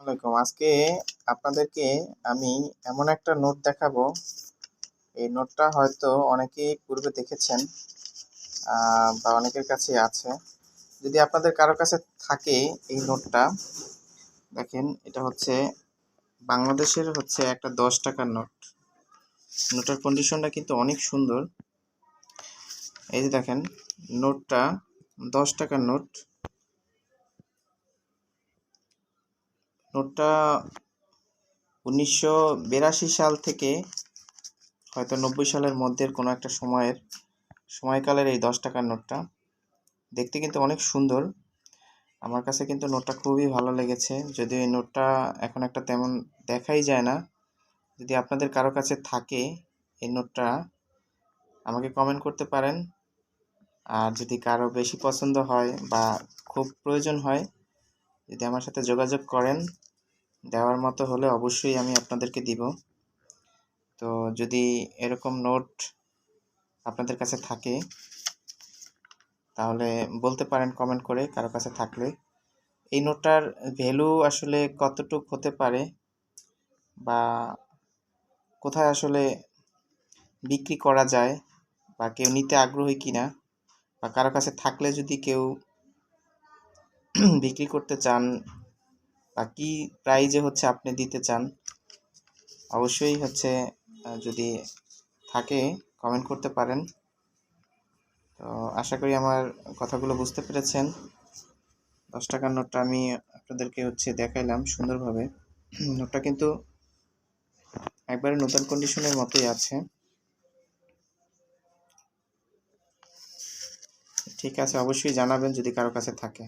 আসসালামাইকুম। আজকে আপনাদেরকে আমি এমন একটা নোট দেখাবো। এই নোটটা হয়তো অনেকেই পূর্বে দেখেছেন বা অনেকের কাছে আছে। যদি আপনাদের কারো কাছে থাকে এই নোটটা, দেখেন এটা হচ্ছে বাংলাদেশের একটা 10 টাকার নোট। নোটের কন্ডিশনটা কিন্তু অনেক সুন্দর। এই যে দেখেন নোটটা 10 টাকার নোট। নোটটা 1982 সাল থেকে হয়তো 90 সালের মধ্যে কোনো একটা সময়কালের এই 10 টাকার নোটটা দেখতে কিন্তু অনেক সুন্দর। আমার কাছে কিন্তু নোটটা খুবই ভালো লেগেছে, যদিও এই নোটটা এখন একটা তেমন দেখাই যায় না। যদি আপনাদের কারো কাছে থাকে এই নোটটা, আমাকে কমেন্ট করতে পারেন। আর যদি কারো বেশি পছন্দ হয় বা খুব প্রয়োজন হয়, যদি আমার সাথে যোগাযোগ করেন, দেওয়ার মতো হলে অবশ্যই আমি আপনাদেরকে দিব। তো যদি এরকম নোট আপনাদের কাছে থাকে তাহলে বলতে পারেন কমেন্ট করে কারো কাছে থাকলে। এই নোটটার ভ্যালু আসলে কতটুক হতে পারে বা কোথায় আসলে বিক্রি করা যায় বা কেউ নিতে আগ্রহী কিনা, বা কারো কাছে থাকলে যদি কেউ বিক্রি করতে চান বা কি প্রাইজে আপনি দিতে চান, অবশ্যই যদি থাকে কমেন্ট করতে পারেন। তো আশা করি আমার কথাগুলো বুঝতে পেরেছেন। 10 টাকার নোটটা আমি আপনাদেরকে দেখাইলাম সুন্দরভাবে। নোটটা কিন্তু একবারে নতুন কন্ডিশনের মতোই আছে। ঠিক আছে, অবশ্যই জানাবেন যদি কারো কাছে থাকে।